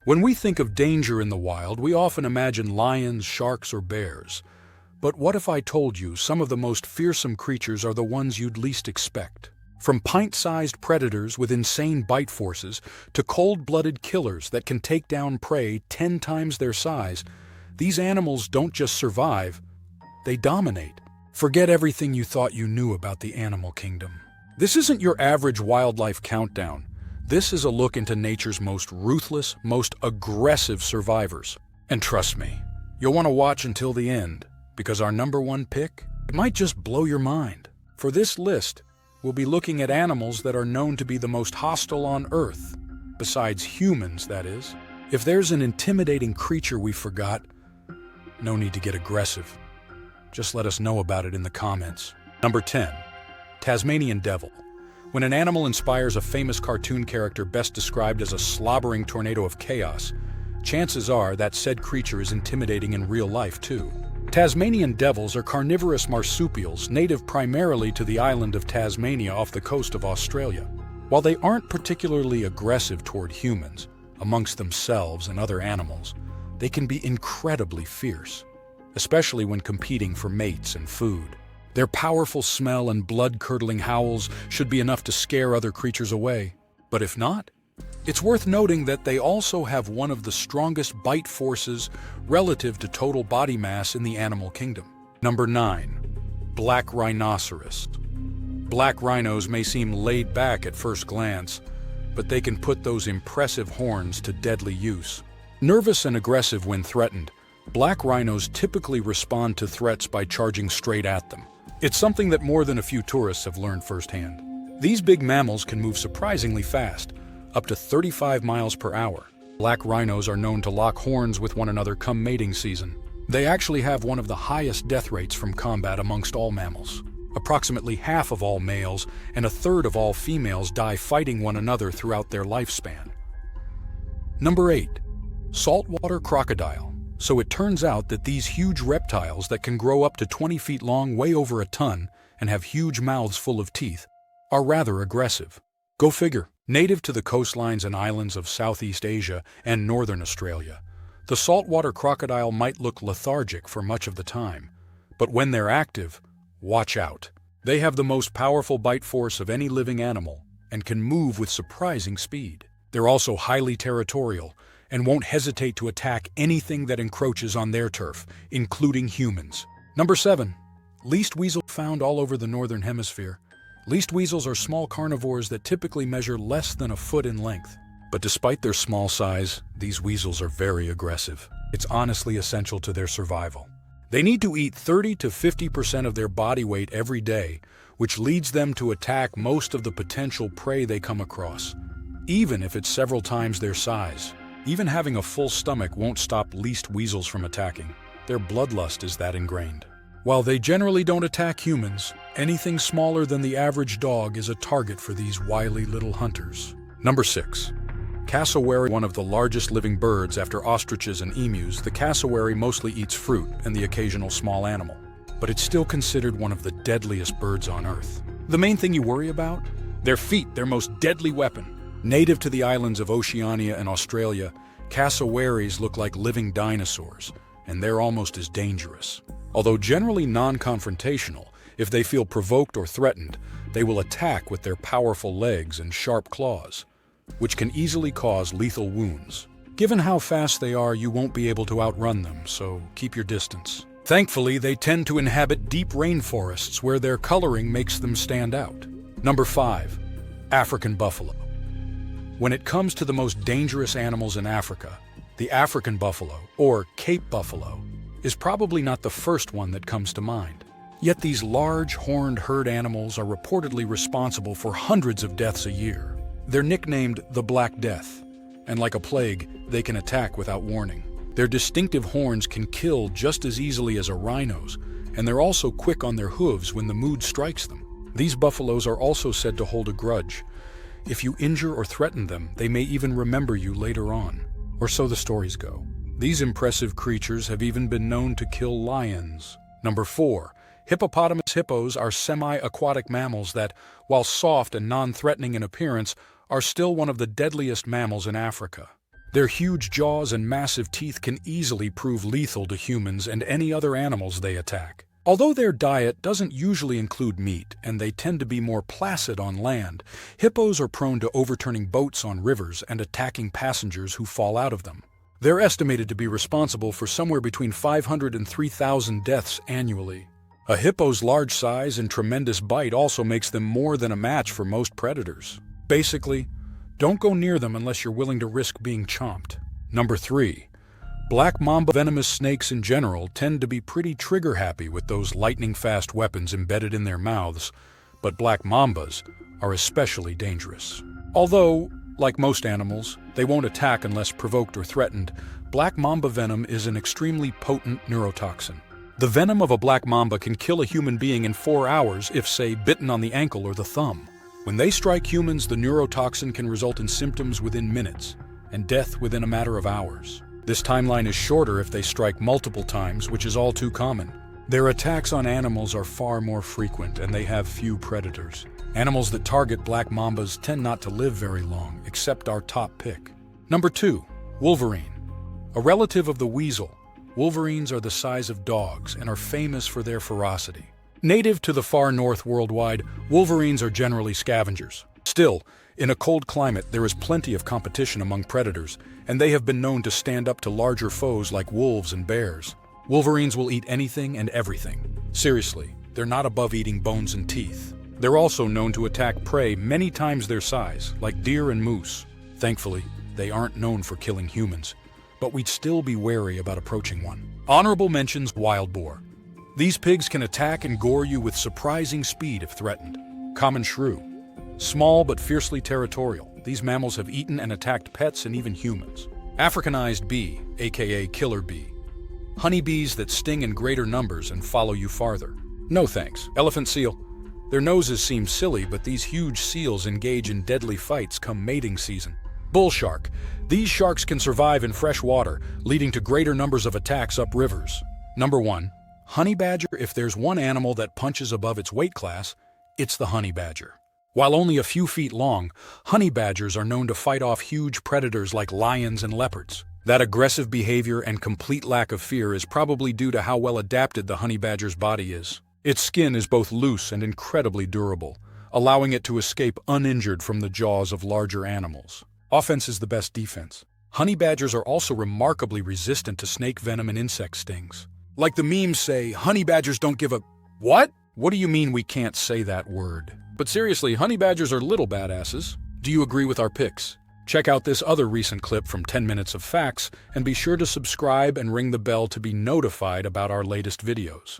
When we think of danger in the wild, we often imagine lions, sharks, or bears. But what if I told you some of the most fearsome creatures are the ones you'd least expect? From pint-sized predators with insane bite forces to cold-blooded killers that can take down prey 10 times their size, these animals don't just survive, they dominate. Forget everything you thought you knew about the animal kingdom. This isn't your average wildlife countdown. This is a look into nature's most ruthless, most aggressive survivors. And trust me, you'll want to watch until the end, because our number one pick, it might just blow your mind. For this list, we'll be looking at animals that are known to be the most hostile on Earth, besides humans, that is. If there's an intimidating creature we forgot, no need to get aggressive. Just let us know about it in the comments. Number 10. Tasmanian Devil. When an animal inspires a famous cartoon character best described as a slobbering tornado of chaos, chances are that said creature is intimidating in real life too. Tasmanian devils are carnivorous marsupials native primarily to the island of Tasmania off the coast of Australia. While they aren't particularly aggressive toward humans, amongst themselves and other animals, they can be incredibly fierce, especially when competing for mates and food. Their powerful smell and blood-curdling howls should be enough to scare other creatures away. But if not, it's worth noting that they also have one of the strongest bite forces relative to total body mass in the animal kingdom. Number 9. Black rhinoceros. Black rhinos may seem laid back at first glance, but they can put those impressive horns to deadly use. Nervous and aggressive when threatened, black rhinos typically respond to threats by charging straight at them. It's something that more than a few tourists have learned firsthand. These big mammals can move surprisingly fast, up to 35 miles per hour. Black rhinos are known to lock horns with one another come mating season. They actually have one of the highest death rates from combat amongst all mammals. Approximately half of all males and a third of all females die fighting one another throughout their lifespan. Number 8. Saltwater crocodile. So it turns out that these huge reptiles that can grow up to 20 feet long, weigh over a ton, and have huge mouths full of teeth, are rather aggressive. Go figure. Native to the coastlines and islands of Southeast Asia and northern Australia, the saltwater crocodile might look lethargic for much of the time, but when they're active, watch out. They have the most powerful bite force of any living animal and can move with surprising speed. They're also highly territorial and won't hesitate to attack anything that encroaches on their turf, including humans. Number 7. Least weasel. Found all over the northern hemisphere, least weasels are small carnivores that typically measure less than a foot in length. But despite their small size, these weasels are very aggressive. It's honestly essential to their survival. They need to eat 30 to 50% of their body weight every day, which leads them to attack most of the potential prey they come across, even if it's several times their size. Even having a full stomach won't stop least weasels from attacking. Their bloodlust is that ingrained. While they generally don't attack humans, anything smaller than the average dog is a target for these wily little hunters. Number 6. Cassowary. One of the largest living birds after ostriches and emus, the cassowary mostly eats fruit and the occasional small animal. But it's still considered one of the deadliest birds on Earth. The main thing you worry about? Their feet, their most deadly weapon. Native to the islands of Oceania and Australia, cassowaries look like living dinosaurs, and they're almost as dangerous. Although generally non-confrontational, if they feel provoked or threatened, they will attack with their powerful legs and sharp claws, which can easily cause lethal wounds. Given how fast they are, you won't be able to outrun them, so keep your distance. Thankfully, they tend to inhabit deep rainforests where their coloring makes them stand out. Number 5. African buffalo. When it comes to the most dangerous animals in Africa, the African buffalo, or Cape buffalo, is probably not the first one that comes to mind. Yet these large, horned herd animals are reportedly responsible for hundreds of deaths a year. They're nicknamed the Black Death, and like a plague, they can attack without warning. Their distinctive horns can kill just as easily as a rhino's, and they're also quick on their hooves when the mood strikes them. These buffaloes are also said to hold a grudge. If you injure or threaten them, they may even remember you later on. Or so the stories go. These impressive creatures have even been known to kill lions. Number 4. Hippopotamus. Hippos are semi-aquatic mammals that, while soft and non-threatening in appearance, are still one of the deadliest mammals in Africa. Their huge jaws and massive teeth can easily prove lethal to humans and any other animals they attack. Although their diet doesn't usually include meat, and they tend to be more placid on land, hippos are prone to overturning boats on rivers and attacking passengers who fall out of them. They're estimated to be responsible for somewhere between 500 and 3,000 deaths annually. A hippo's large size and tremendous bite also makes them more than a match for most predators. Basically, don't go near them unless you're willing to risk being chomped. Number 3. Black mamba. Venomous snakes in general tend to be pretty trigger-happy with those lightning-fast weapons embedded in their mouths, but black mambas are especially dangerous. Although, like most animals, they won't attack unless provoked or threatened, black mamba venom is an extremely potent neurotoxin. The venom of a black mamba can kill a human being in 4 hours if, say, bitten on the ankle or the thumb. When they strike humans, the neurotoxin can result in symptoms within minutes and death within a matter of hours. This timeline is shorter if they strike multiple times, which is all too common. Their attacks on animals are far more frequent, and they have few predators. Animals that target black mambas tend not to live very long, except our top pick. Number 2. Wolverine. A relative of the weasel, wolverines are the size of dogs and are famous for their ferocity. Native to the far north worldwide, wolverines are generally scavengers. Still, in a cold climate, there is plenty of competition among predators, and they have been known to stand up to larger foes like wolves and bears. Wolverines will eat anything and everything. Seriously, they're not above eating bones and teeth. They're also known to attack prey many times their size, like deer and moose. Thankfully, they aren't known for killing humans, but we'd still be wary about approaching one. Honorable mentions: wild boar. These pigs can attack and gore you with surprising speed if threatened. Common shrew. Small but fiercely territorial, these mammals have eaten and attacked pets and even humans. Africanized bee, aka killer bee. Honeybees that sting in greater numbers and follow you farther. No thanks. Elephant seal. Their noses seem silly, but these huge seals engage in deadly fights come mating season. Bull shark. These sharks can survive in fresh water, leading to greater numbers of attacks up rivers. Number 1. Honey badger. If there's one animal that punches above its weight class, it's the honey badger. While only a few feet long, honey badgers are known to fight off huge predators like lions and leopards. That aggressive behavior and complete lack of fear is probably due to how well adapted the honey badger's body is. Its skin is both loose and incredibly durable, allowing it to escape uninjured from the jaws of larger animals. Offense is the best defense. Honey badgers are also remarkably resistant to snake venom and insect stings. Like the memes say, honey badgers don't give a... What? What do you mean we can't say that word? But seriously, honey badgers are little badasses. Do you agree with our picks? Check out this other recent clip from 10 Minutes of Facts, and be sure to subscribe and ring the bell to be notified about our latest videos.